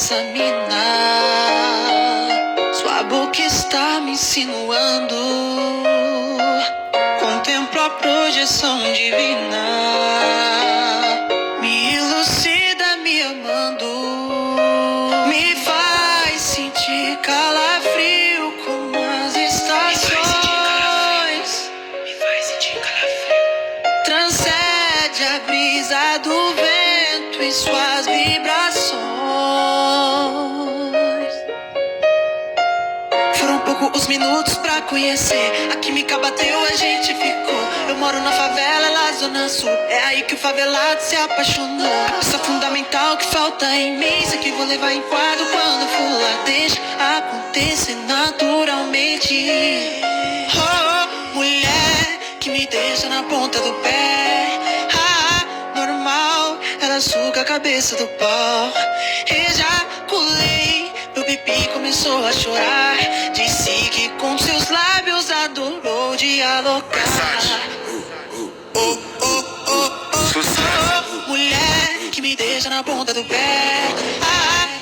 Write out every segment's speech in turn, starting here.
essa mina? Sua boca está me insinuando. Contemplo a projeção divina. Me elucida me amando. Me faz sentir calafrio como as estações. Transcende a brisa do vento e suas vibrações. Foram poucos os minutos pra conhecer. A química bateu, a gente ficou. Eu moro na favela, ela zona sul. É aí que o favelado se apaixonou. Isso é fundamental que falta em mim. Sei que vou levar em quadro quando for lá. Deixa acontecer naturalmente. Oh, mulher que me deixa na ponta do pé. Normal, ela suga a cabeça do pau. Ejaculei, meu pipi começou a chorar. Disse que com seus lábios adorou dialogar. Mulher que me deixa na ponta do pé.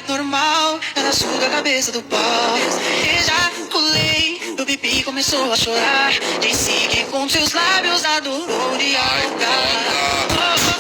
Normal, ela suga a cabeça do pau. Ejaculei, meu pipi começou a chorar. Disse que com seus lábios adorou dialogar.